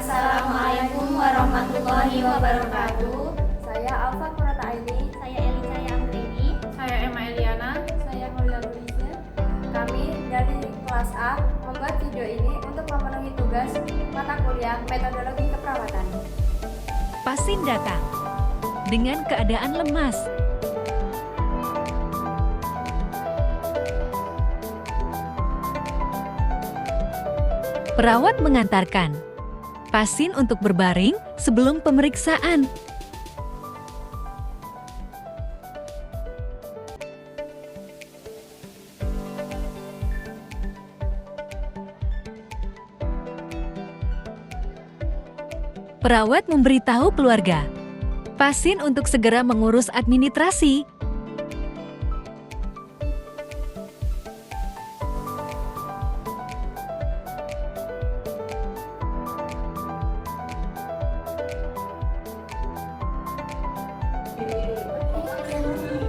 Assalamualaikum warahmatullahi wabarakatuh. Saya Alfa Purata Aini. Saya Elisa Yamrini. Saya Emma Eliana. Saya Maria Luisa. Kami dari kelas A membuat video ini untuk memenuhi tugas mata kuliah metodologi keperawatan. Pasien datang dengan keadaan lemas. Perawat mengantarkan pasien untuk berbaring sebelum pemeriksaan. Perawat memberitahu keluarga pasien untuk segera mengurus administrasi.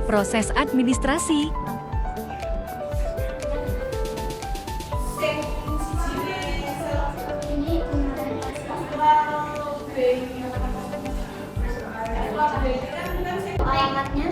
Proses administrasi. Alamatnya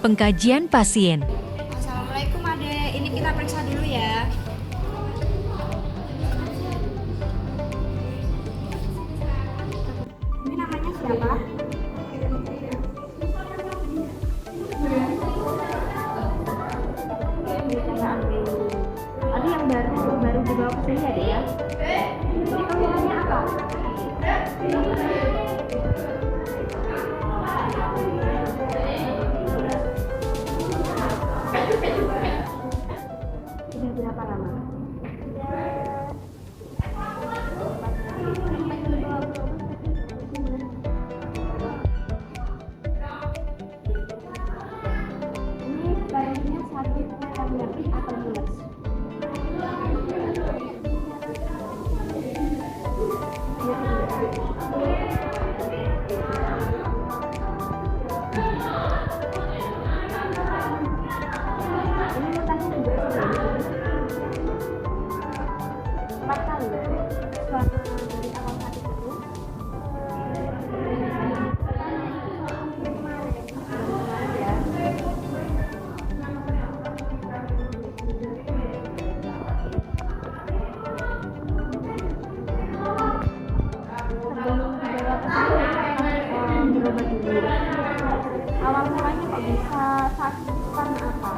Pengkajian pasien. Assalamualaikum Ade, ini kita periksa dulu ya. Ini namanya siapa? Ada yang baru dibawa ke sini ada ya? Ini kamu namanya apa? Sudah berapa lama? Ini badannya sakit karena atau mules? Ini mutasi juga empat kali selama dari awal sakit itu. Sebelum dibawa ke sini berobat dulu. Awal mulanya kok bisa sakit itu karena apa?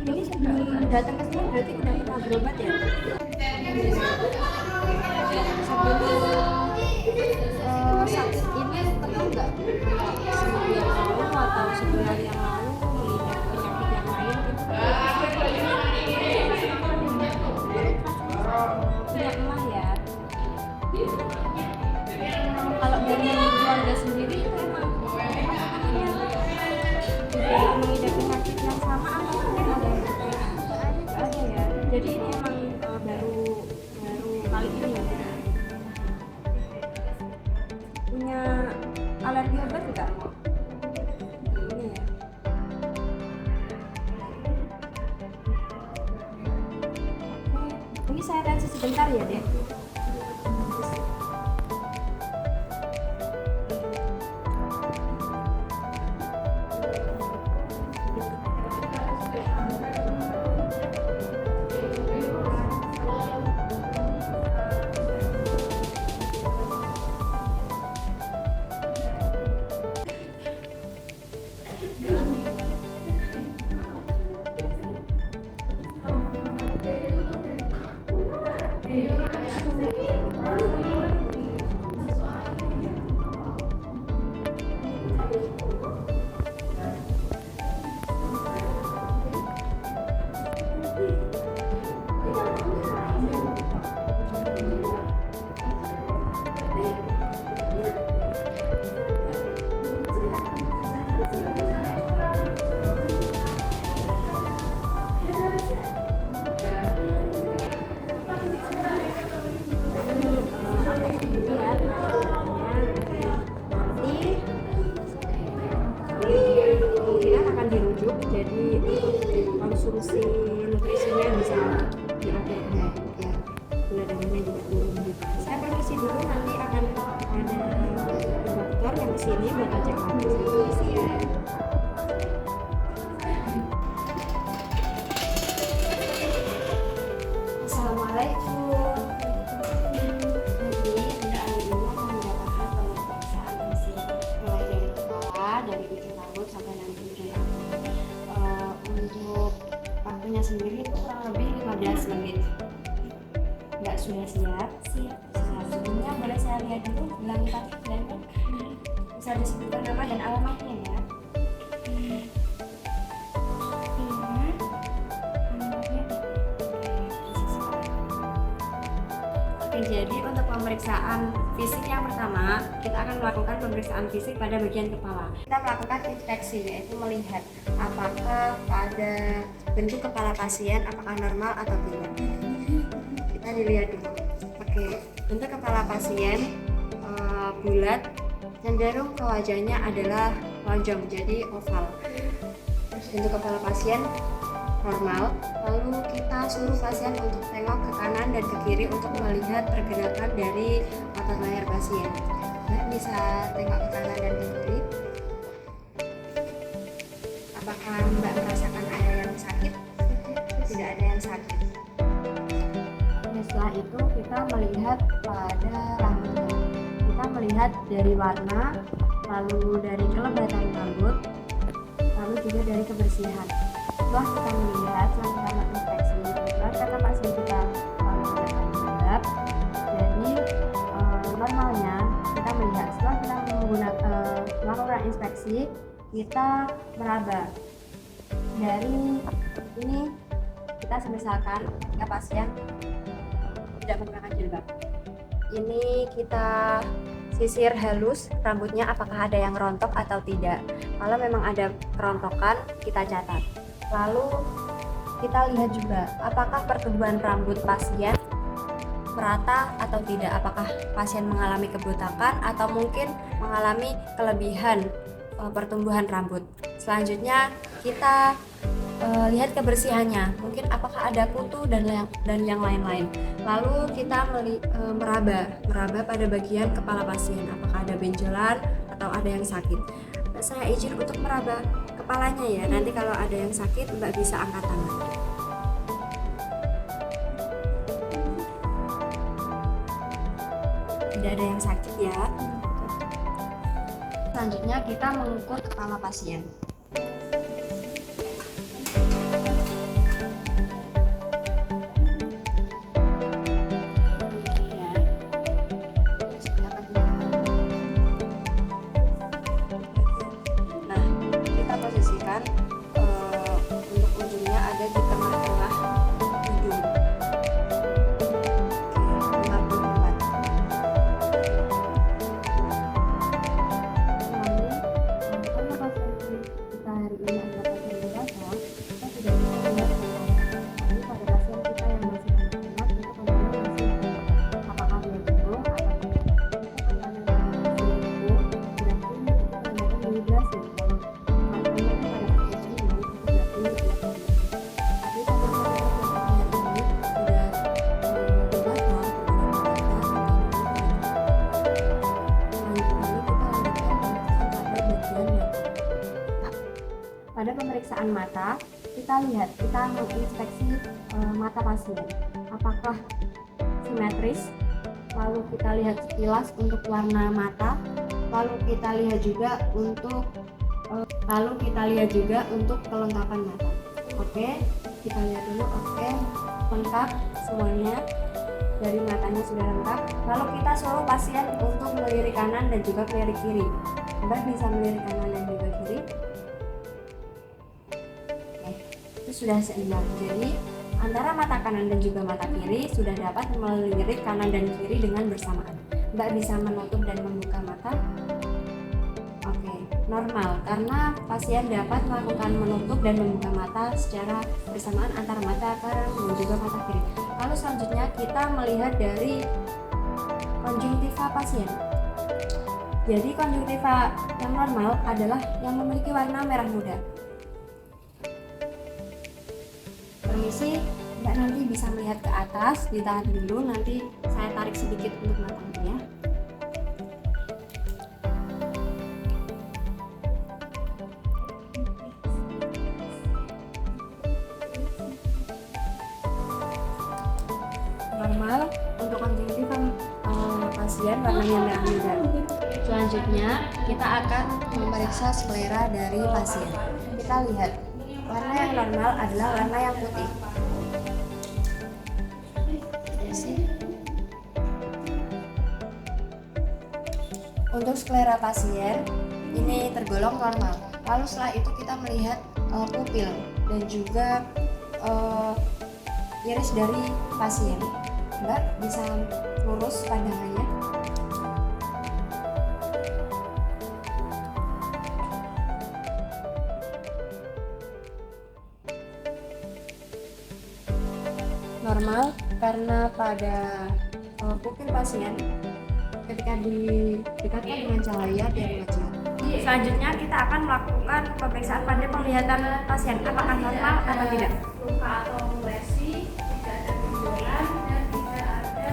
Ini sebelum datang ke sini berarti udah pernah berobat ya? Sebelum sakit ini pernah nggak seminggu yang lalu atau sebulan yang lalu melihat penyakit yang lain gitu? Punya emah ya? Kalau dari keluarga sendiri itu emang juga mengidap penyakit yang sama atau mungkin ada? Nggak ada ya? jadi ini emang baru kali ini ya. Punya alergi obat enggak? Ini ya. Oke, ini saya tensi sebentar ya, Dek. Kemungkinan akan dirujuk, jadi konsumsi nutrisinya bisa diatur ya, gula darahnya juga turun gitu. Saya permisi dulu, nanti akan ada dokter yang kesini buat ngecek kondisi ya. Assalamualaikum. Jadi Bunda Ayu ini akan mendapatkan pemeriksaan fisik mulai dari kepala, dari ujung rambut sampai nanti ujung rambut. Untuk waktunya sendiri itu kurang lebih 15 menit. Enggak sudah siap? Siap. Sebelumnya boleh saya lihat dulu gelang kaki dan bisa disebutkan nama dan alamatnya ya. Oke, jadi untuk pemeriksaan fisik yang pertama, kita akan melakukan pemeriksaan fisik pada bagian kepala. Kita melakukan inspeksi, yaitu melihat apakah pada bentuk kepala pasien apakah normal atau tidak. Kita dilihat dulu. Oke, bentuk kepala pasien bulat, cenderung ke wajahnya adalah lonjong, jadi oval. Bentuk kepala pasien normal, lalu kita suruh pasien untuk tengok ke kanan dan ke kiri untuk melihat pergerakan dari otot layar pasien. Mbak bisa tengok ke kanan dan ke kiri. Apakah Mbak merasakan ada yang sakit? Tidak ada yang sakit. Setelah itu kita melihat pada rambutnya. Kita melihat dari warna, lalu dari kelebatan rambut, lalu juga dari kebersihan. Setelah kita melihat, setelah kita menginspeksi kebetulan karena pasien kita menggunakan jilbab, jadi normalnya kita melihat setelah kita melakukan inspeksi, kita meraba dari ini. Kita misalkan jika pasien tidak menggunakan jilbab, ini kita sisir halus rambutnya apakah ada yang rontok atau tidak. Kalau memang ada kerontokan, kita catat. Lalu kita lihat juga apakah pertumbuhan rambut pasien merata atau tidak, apakah pasien mengalami kebotakan atau mungkin mengalami kelebihan pertumbuhan rambut. Selanjutnya kita lihat kebersihannya, mungkin apakah ada kutu dan yang lain-lain. Lalu kita meraba pada bagian kepala pasien, apakah ada benjolan atau ada yang sakit. Saya izin untuk meraba kepalanya ya, nanti kalau ada yang sakit Mbak bisa angkat tangan. Tidak ada yang sakit ya. Selanjutnya kita mengukur kepala pasien. Posisikan untuk ujungnya ada di tengah-tengah hidung. Oke, 54. Lalu karena pasien kelengkapan mata, kita lihat, kita menginspeksi mata pasien. Apakah simetris? Lalu kita lihat sekilas untuk warna mata. Lalu kita lihat juga untuk kelengkapan mata. Oke, kita lihat dulu. Oke, lengkap semuanya. Dari matanya sudah lengkap. Lalu kita suruh pasien untuk melirik kanan dan juga melirik kiri. Mbak bisa melirik kanan dan juga kiri. Oke, itu sudah seimbang. Jadi antara mata kanan dan juga mata kiri sudah dapat melirik kanan dan kiri dengan bersamaan. Mbak bisa menutup dan membuka mata. Oke, normal karena pasien dapat melakukan menutup dan membuka mata secara bersamaan antara mata kanan dan juga mata kiri. Lalu selanjutnya kita melihat dari konjungtiva pasien. Jadi konjungtiva yang normal adalah yang memiliki warna merah muda. Permisi, Mbak nanti bisa melihat ke atas, ditahan dulu, nanti saya tarik sedikit untuk matanya ya. Normal untuk konjungtiva pasien warnanya merah muda. Selanjutnya kita akan memeriksa sklera dari pasien. Kita lihat warna yang normal adalah warna yang putih. Untuk sklera pasien ini tergolong normal. Lalu setelah itu kita melihat pupil dan juga iris dari pasien. Mbak bisa lurus pandangannya. Normal karena pada pupil pasien ketika didekatkan dengan cahaya dia mengecil. Selanjutnya kita akan melakukan pemeriksaan pada penglihatan pasien apakah normal atau tidak. Luka atau lesi, tidak ada benjolan dan tidak ada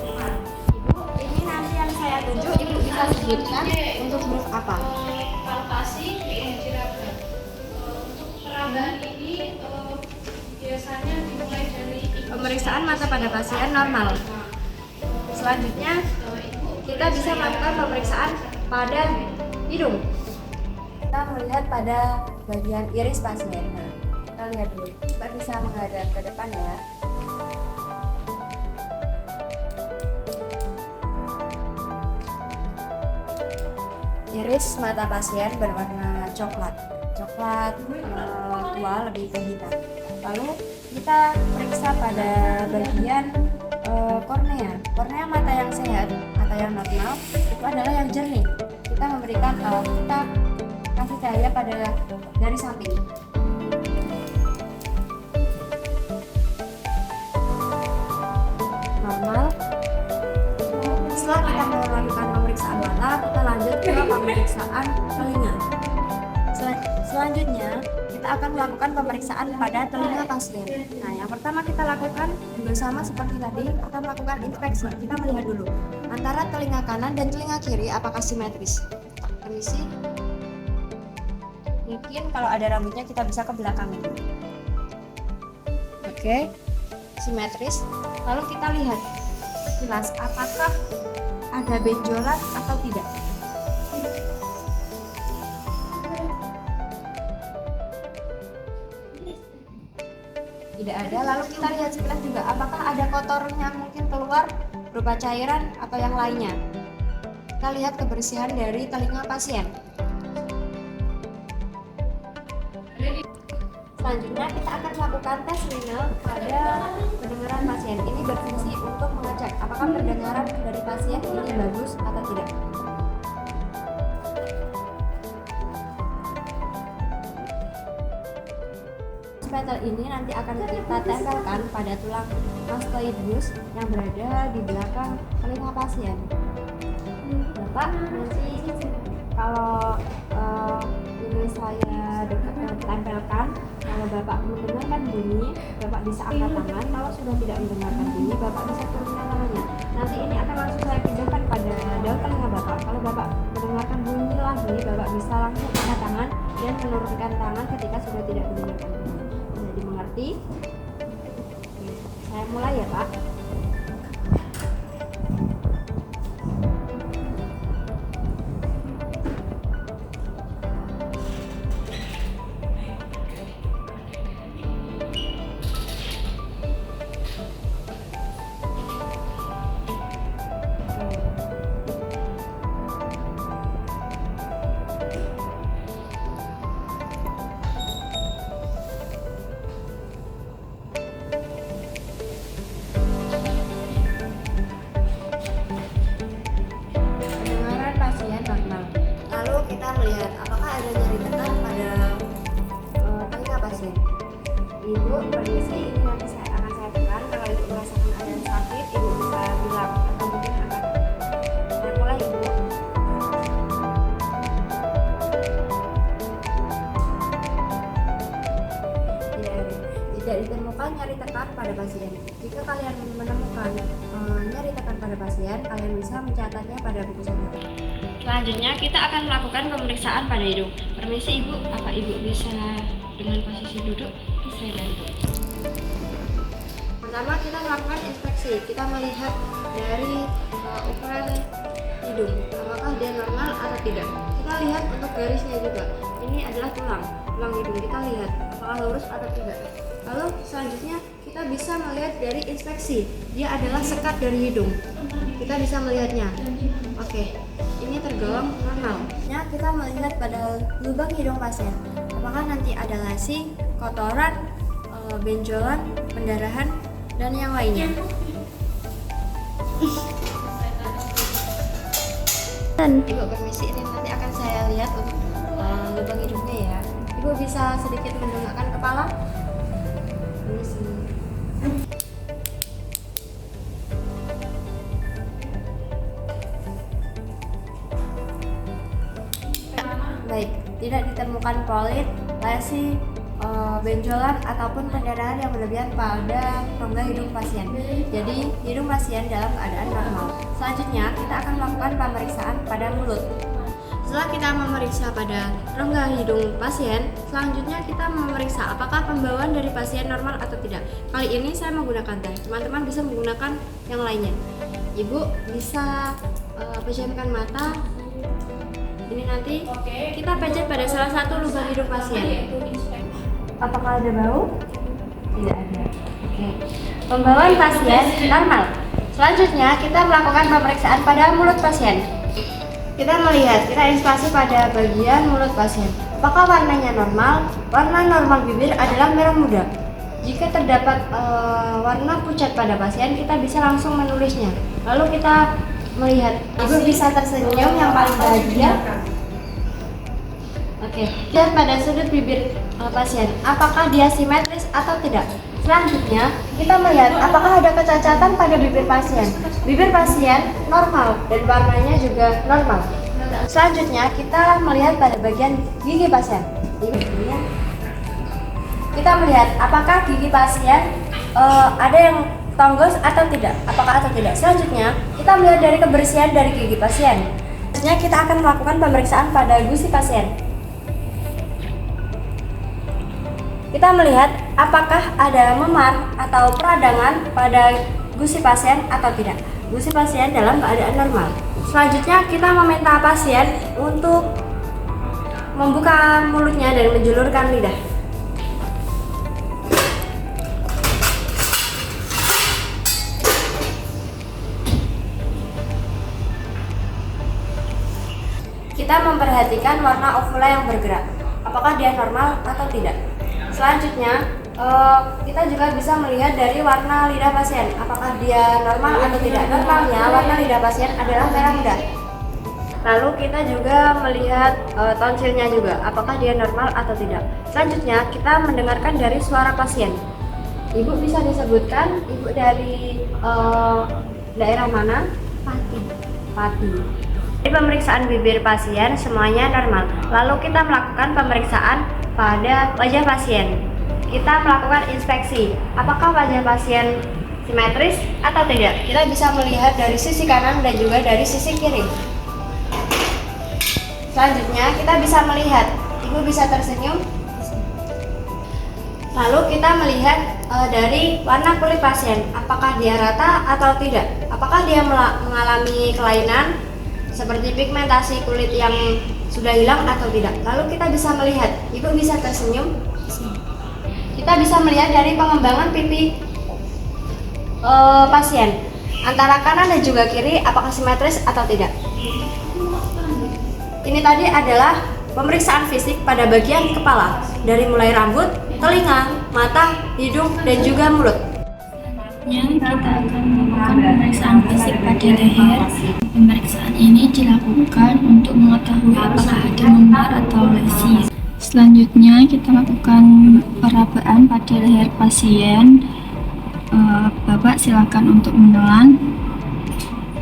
luka. Ibu, ini nanti yang saya tunjuk, Ibu bisa sebutkan untuk huruf apa? Palpasi PNG raba. Untuk peragaan ini biasanya dimulai dari Pemeriksaan mata pada pasien normal. Selanjutnya kita bisa melakukan pemeriksaan pada hidung. Kita melihat pada bagian iris pasien. Nah, kita lihat dulu. Mbak bisa menghadap ke depan ya. Iris mata pasien berwarna coklat tua lebih ke hitam. Lalu kita periksa pada bagian kornea. Kornea mata yang sehat atau yang normal itu adalah yang jernih. Kita memberikan kita kasih cahaya dari samping. Normal. Setelah kita melakukan pemeriksaan mata, kita lanjut ke pemeriksaan telinga. Selanjutnya kita akan melakukan pemeriksaan pada telinga pasien. Nah, yang pertama kita lakukan juga sama seperti tadi, kita melakukan inspeksi. Kita melihat dulu antara telinga kanan dan telinga kiri apakah simetris. Permisi. Mungkin kalau ada rambutnya kita bisa ke belakang ini. Oke, simetris. Lalu kita lihat sekilas apakah ada benjolan atau tidak. Tidak ada. Lalu kita lihat sekilas juga apakah ada kotornya mungkin keluar berupa cairan atau yang lainnya. Kita lihat kebersihan dari telinga pasien. Selanjutnya kita akan melakukan tes renal pada pendengaran pasien. Ini berfungsi untuk mengecek apakah pendengaran dari pasien ini bagus atau tidak. Spetel ini nanti akan kita tempelkan pada tulang mastoidus yang berada di belakang telinga pasien. Bapak nanti kalau ini saya tempelkan, kalau Bapak mendengarkan bunyi, Bapak bisa angkat tangan. Kalau sudah tidak mendengarkan bunyi, Bapak bisa turunkan tangannya. Nanti ini akan langsung saya pindahkan pada daun telinga Bapak. Kalau Bapak mendengarkan bunyi lagi, Bapak bisa langsung angkat tangan dan menurunkan tangan ketika sudah tidak mendengarkan bunyi. Bisa dimengerti? Oke, saya mulai ya Pak. Pendengaran pasien normal. Lalu kita melihat apakah ada nyeri tekan pada telinga pasien. Ibu, permisi, ini nanti akan saya tekan. Kalau ibu merasakan ada yang sakit, ibu bisa bilang atau mungkin akan saya mulai ibu. Tidak ditemukan nyeri tekan pada pasien. Jika kalian menemukan nyeri tekan pada pasien, kalian bisa mencatatnya pada buku catatan. Selanjutnya kita akan melakukan pemeriksaan pada hidung. Permisi ibu, apa ibu bisa dengan posisi duduk? Saya bantu. Pertama kita melakukan inspeksi. Kita melihat dari ukuran hidung, apakah dia normal atau tidak. Kita lihat untuk garisnya juga. Ini adalah tulang hidung. Kita lihat apakah lurus atau tidak. Lalu selanjutnya kita bisa melihat dari inspeksi. Dia adalah sekat dari hidung. Kita bisa melihatnya. Oke, ini tergolong normal. Ya, kita melihat pada lubang hidung pasien. Apakah nanti ada lesi, kotoran, benjolan, pendarahan, dan yang lainnya. Ibu permisi, ini nanti akan saya lihat untuk lubang hidungnya ya. Ibu bisa sedikit mendongakkan kepala. Baik, tidak ditemukan polit, lesi, benjolan ataupun pendarahan yang berlebihan pada rongga hidung pasien. Jadi hidung pasien dalam keadaan normal. Selanjutnya kita akan melakukan pemeriksaan pada mulut. Setelah kita memeriksa pada rongga hidung pasien, selanjutnya kita memeriksa apakah pembawaan dari pasien normal atau tidak. Kali ini saya menggunakan teh, teman-teman bisa menggunakan yang lainnya. Ibu bisa pejamkan mata. Ini nanti kita pijat pada salah satu lubang hidung pasien. Apakah ada bau? Tidak ada. Oke. Pembawaan pasien normal. Selanjutnya kita melakukan pemeriksaan pada mulut pasien. Kita melihat, kita inspirasi pada bagian mulut pasien. Apakah warnanya normal? Warna normal bibir adalah merah muda. Jika terdapat warna pucat pada pasien, kita bisa langsung menulisnya. Lalu kita melihat, ibu bisa tersenyum yang paling bahagia. Oke, lihat pada sudut bibir pasien, apakah dia simetris atau tidak. Selanjutnya, kita melihat apakah ada kecacatan pada bibir pasien. Bibir pasien normal dan warnanya juga normal. Selanjutnya, kita melihat pada bagian gigi pasien. Kita melihat apakah gigi pasien ada yang tonggos atau tidak. Apakah atau tidak. Selanjutnya, kita melihat dari kebersihan dari gigi pasien. Selanjutnya, kita akan melakukan pemeriksaan pada gusi pasien. Kita melihat apakah ada memar atau peradangan pada gusi pasien atau tidak. Gusi pasien dalam keadaan normal. Selanjutnya kita meminta pasien untuk membuka mulutnya dan menjulurkan lidah. Kita memperhatikan warna ovula yang bergerak. Apakah dia normal atau tidak. Selanjutnya, kita juga bisa melihat dari warna lidah pasien. Apakah dia normal atau tidak. Normalnya, warna lidah pasien adalah merah muda. Lalu kita juga melihat tonsilnya juga. Apakah dia normal atau tidak. Selanjutnya, kita mendengarkan dari suara pasien. Ibu bisa disebutkan, ibu dari daerah mana? Pati. Di pemeriksaan bibir pasien semuanya normal. Lalu kita melakukan pemeriksaan pada wajah pasien. kita melakukan inspeksi. Apakah wajah pasien simetris atau tidak? Kita bisa melihat dari sisi kanan dan juga dari sisi kiri. Selanjutnya kita bisa melihat ibu bisa tersenyum. Lalu kita melihat dari warna kulit pasien, apakah dia rata atau tidak? Apakah dia mengalami kelainan seperti pigmentasi kulit yang sudah hilang atau tidak? Lalu kita bisa melihat, ibu bisa tersenyum. Kita bisa melihat dari pengembangan pipi pasien antara kanan dan juga kiri, apakah simetris atau tidak. Ini tadi adalah pemeriksaan fisik pada bagian kepala, dari mulai rambut, telinga, mata, hidung, dan juga mulut. Selanjutnya kita akan melakukan pemeriksaan fisik pada leher. Pemeriksaan ini dilakukan untuk mengetahui apakah ada memar atau lesi. Selanjutnya kita lakukan perabaan pada leher pasien. Bapak silakan untuk menelan.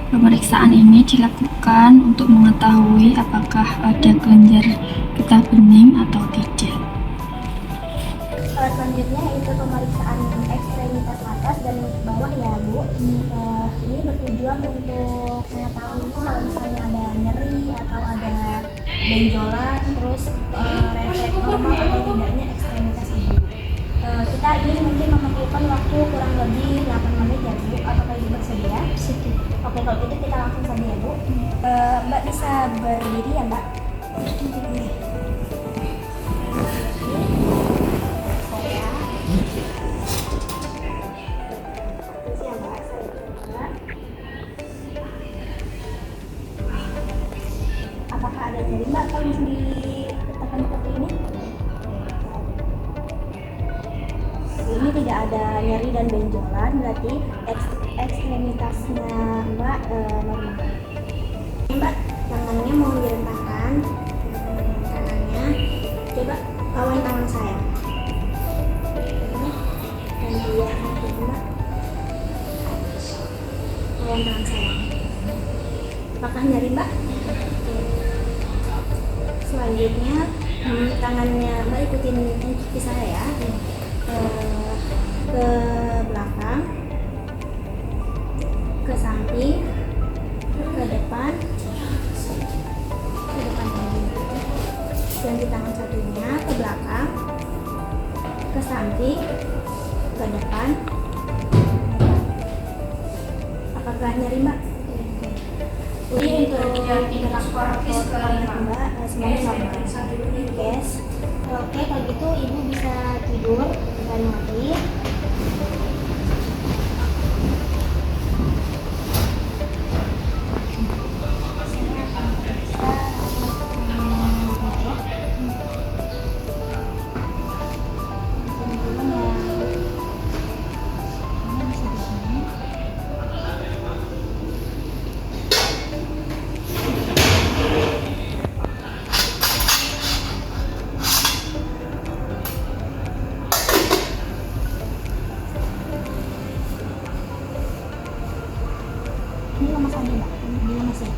Pemeriksaan ini dilakukan untuk mengetahui apakah ada kelenjar getah bening atau tidak. Selanjutnya itu pemeriksaan ekstremitas atas dan bawah ya Bu. Ini bertujuan untuk mengetahui kalau misalnya ada nyeri atau ada benjolan, terus refleks normal atau tidaknya ekstremitas ibu. Kita ini mungkin memerlukan waktu kurang lebih 8 menit ya Bu. Apakah ibu bersedia? Oke, kalau gitu kita langsung saja ya Bu. Mbak bisa berdiri ya Mbak? Berdiri. Apakah ada nyeri Mbak kalau ditekan seperti ini? Ini tidak ada nyeri dan benjolan, berarti ekstremitasnya Mbak normal. Ini Mbak, tangannya mau direntangkan, kanannya. Coba lawan tangan saya. Dan dia Mbak, lawan tangan saya. Apakah nyeri Mbak? Selanjutnya tangannya Mbak ikutin kaki saya ya, ke belakang, ke samping, ke depan lagi. Ganti tangan satunya ke belakang, ke samping, ke depan. Apakah nyeri Mbak? Ini untuk interaksi ke Mbak, semuanya normal. Yes. Oke, kalau gitu ibu bisa tidur dan mati. Ini lemas aja Mbak, ini lemas ya.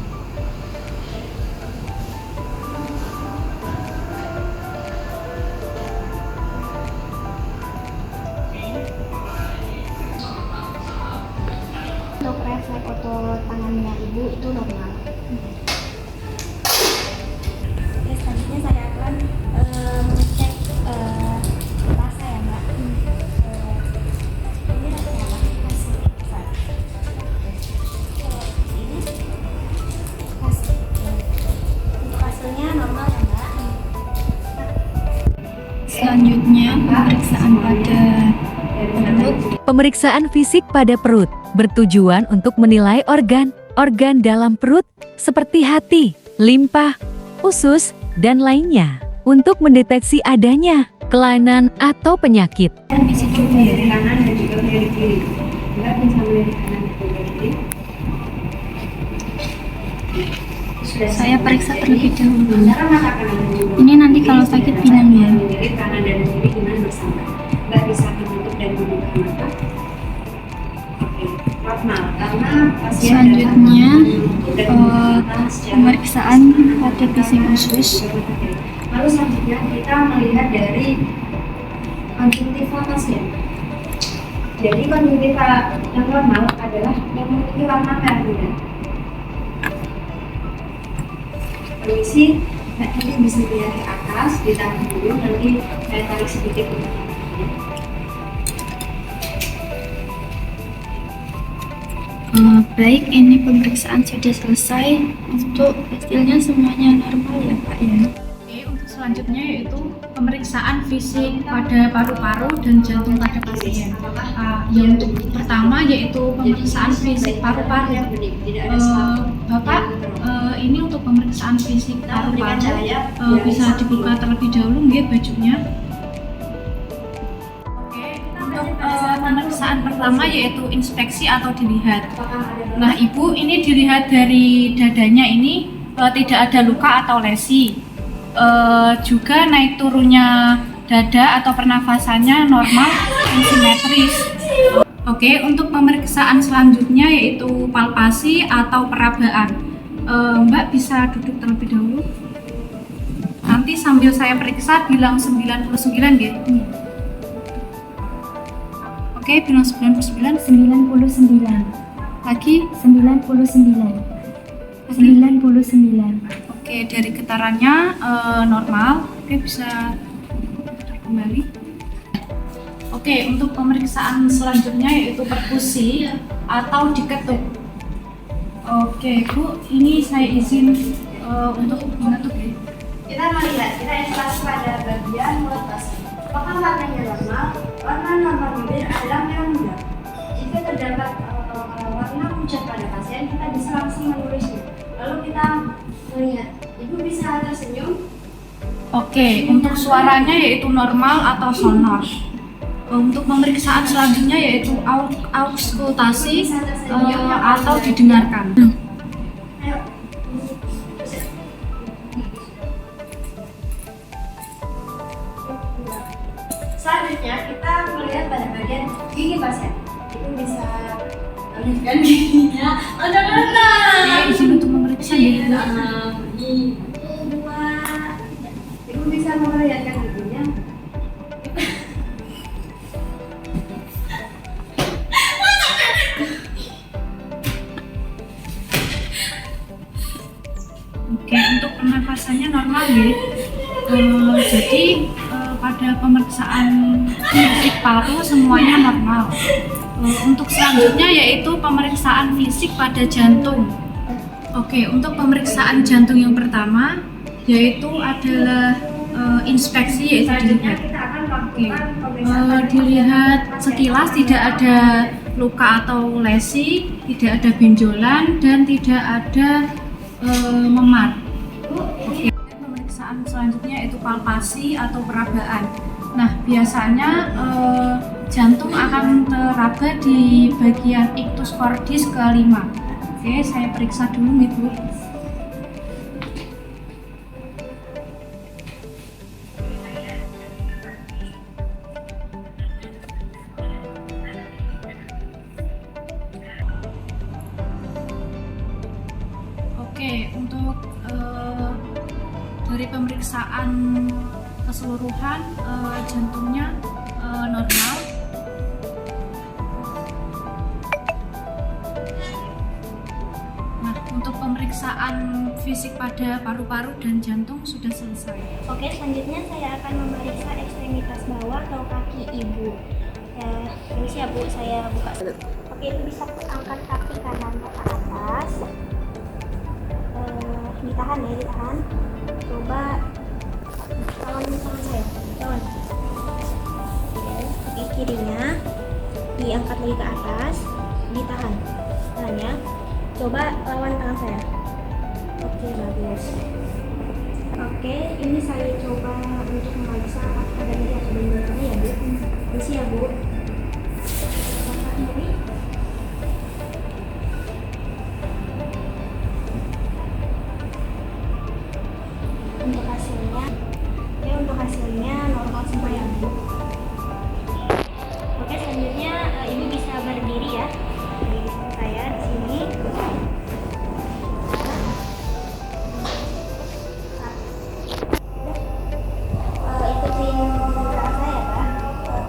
Untuk refleks otot tangannya ibu itu normal. Oke, selanjutnya saya akan mengecek rasa ya Mbak. Ini rasanya apa? Hasilnya normal ya Mbak. Selanjutnya pemeriksaan pada perut. Pemeriksaan fisik pada perut bertujuan untuk menilai organ dalam perut seperti hati, limpa, usus, dan lainnya untuk mendeteksi adanya kelainan atau penyakit. Permisi dulu ya. Kanan dan juga dari kiri. Mbak bisa melihat kanan dan juga kiri. Saya periksa terlebih dahulu. Antara mata kanan dan juga Ini nanti kalau sakit bilang ya. melihat kanan dan kiri dengan bersama. Mbak bisa menutup dan membuka mata. Oke, normal karena pasien Selanjutnya pemeriksaan pada pising usus. Lalu selanjutnya kita melihat dari konjungtiva pasien. Jadi konjungtiva yang normal adalah yang memiliki warna merah muda. Permisi, nanti bisa dilihat ke atas, ditahan dulu, nanti saya tarik sedikit. Baik, ini pemeriksaan sudah selesai. Untuk hasilnya semuanya normal ya Pak ya. Oke, untuk selanjutnya yaitu pemeriksaan fisik pada paru-paru dan jantung pada pasien. Yang untuk pertama yaitu pemeriksaan fisik paru-paru. Bapak, ini untuk pemeriksaan fisik paru-paru bisa dibuka terlebih dahulu nggih bajunya. Untuk pemeriksaan pertama yaitu inspeksi atau dilihat. Nah, Ibu, ini dilihat dari dadanya ini tidak ada luka atau lesi. Juga naik turunnya dada atau pernafasannya normal dan simetris. Oke, untuk pemeriksaan selanjutnya yaitu palpasi atau perabaan. Mbak bisa duduk terlebih dahulu. Nanti sambil saya periksa bilang 99 ya. Oke, bilang 99. 99. Lagi. 99. Oke, dari getarannya normal. Oke, bisa kembali. Oke, untuk pemeriksaan selanjutnya yaitu perkusi atau diketuk. Oke, Bu, ini saya izin untuk mengetuk ya. Kita melihat, kita eksplorasi pada bagian mulut pasien. Apakah warnanya normal? Warna normal bibir adalah merah muda. Jika terdapat warna pucat pada pasien, kita bisa langsung menulisnya. Lalu kita melihat, Ibu bisa tersenyum. Oke, untuk suaranya yaitu normal atau sonor. Untuk pemeriksaan selanjutnya yaitu auskultasi atau didengarkan. Ayo. Selanjutnya kita melihat pada bagian gigi pasien. Ibu bisa melihatkan giginya. Oke, izin untuk memeriksa ya. Ibu bisa melihatkan giginya. Oke, untuk pernafasannya normal ya. Jadi pada pemeriksaan fisik paru semuanya normal. Untuk selanjutnya yaitu pemeriksaan fisik pada jantung. Oke, untuk pemeriksaan jantung yang pertama yaitu adalah inspeksi yaitu dilihat. Oke, dilihat sekilas tidak ada luka atau lesi, tidak ada benjolan dan tidak ada memar. Oke, pemeriksaan selanjutnya yaitu palpasi atau perabaan. Nah, biasanya jantung akan teraba di bagian ictus cordis ke-5. Oke, saya periksa dulu nih, Bu. Oke, untuk dari pemeriksaan keseluruhan jantungnya normal. Nah, untuk pemeriksaan fisik pada paru-paru dan jantung sudah selesai. Oke, selanjutnya saya akan memeriksa ekstremitas bawah atau kaki ibu. Permisi ya Bu, saya buka. Oke, ibu bisa angkat kaki kanan ke atas. Ditahan ya, ditahan. Coba lawan tangan saya, lawan. Oke, kirinya diangkat lagi ke atas, ditahan. Tahan ya. Coba lawan tangan saya. Oke, bagus. Oke, ini saya coba untuk memeriksa apakah ada nyeri atau benjolannya ya Bu. Permisi ya Bu. Apakah nyeri? Untuk hasilnya normal semua ya Bu. Oke, selanjutnya ibu bisa berdiri ya. Di samping saya di sini. Ikutin gerakan saya Pak.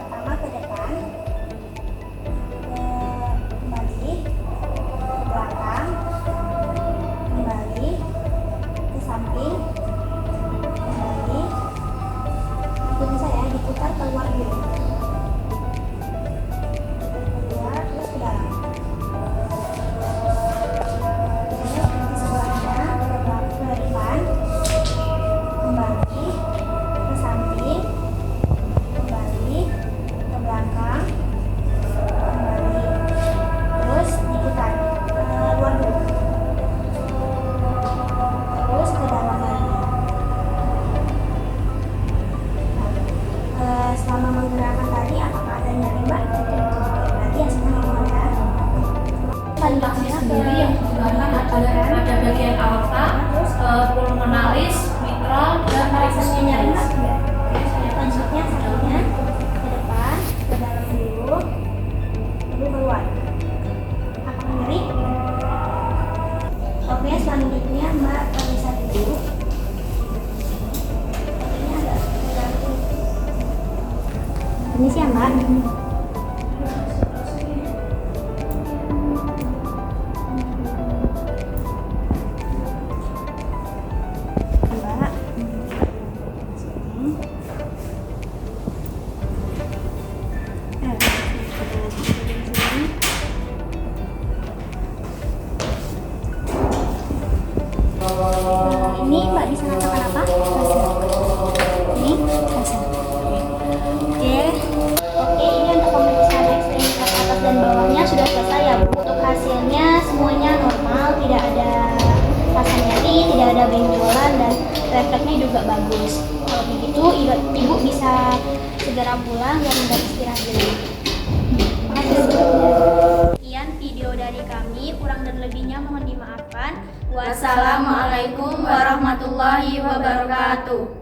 bisa mengatakan apa? Ini kasar. Oke, ini untuk pemeriksaan ekstremitas atas dan bawahnya sudah selesai ya Bu. Untuk hasilnya semuanya normal, tidak ada rasa nyeri, tidak ada benjolan, dan refleksnya juga bagus. Kalau begitu, Ibu bisa segera pulang dan beristirahat dulu. Sekian video dari kami, kurang dan lebihnya mohon dimaafkan. Wassalamualaikum warahmatullahi wabarakatuh.